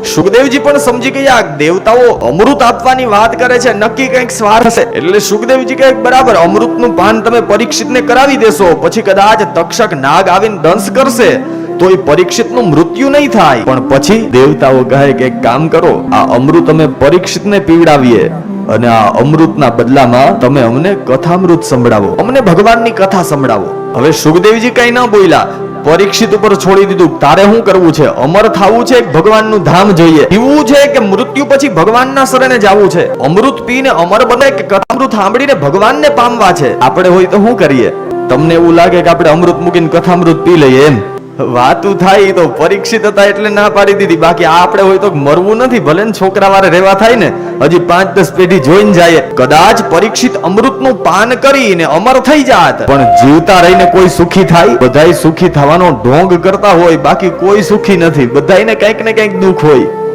સુખદેવજી પણ સમજી ગયા દેવતાઓ અમૃત આપવાની વાત કરે છે, નક્કી કંઈક સ્વાર્થ હશે. એટલે સુખદેવજી કહે બરાબર, અમૃતનું પાન તમે પરીક્ષિતને કરાવી દેશો, પછી કદાચ તક્ષક નાગ આવીને દંશ કરશે તો એ પરીક્ષિતનું મૃત્યુ નહીં થાય. પણ પછી દેવતાઓ કહે કે એક કામ કરો, આ અમૃત અમે પરીક્ષિતને પીવડાવીએ અને આ અમૃતના બદલામાં તમે અમને કથામૃત સંભળાવો, અમને ભગવાનની કથા સંભળાવો. હવે સુખદેવજી કઈ ન બોલ્યા, પરીક્ષિત ઉપર છોડી દીધું. તારે શું કરવું છે? અમર થવું છે, ભગવાનનું ધામ જોઈએ, એવું છે કે મૃત્યુ પછી ભગવાનના શરણે જવું છે? અમૃત પીને અમર બને કે કથામૃત સાંભળીને ભગવાનને પામવા છે? આપણે હોય તો શું કરીએ? તમને એવું લાગે કે આપણે અમૃત મૂકીને કથામૃત પી લઈએ એમ વાતું થાય તો પરીક્ષિત હતા એટલે ના પાડી દીધી. બાકી આપણે હોય તો મરવું નથી, ભલે ને છોકરા વારે રહેવા થાય ને, હજી 5-10 પેઢી જોઈને જાય. કદાચ પરીક્ષિત અમૃતનું પાન કરીને અમર થઈ જાત, પણ જીવતા રહીને કોઈ સુખી થાય? બધાય સુખી થવાનો ઢોંગ કરતા હોય, બાકી કોઈ સુખી નથી. બધાયને કંઈક ને કંઈક દુઃખ હોય.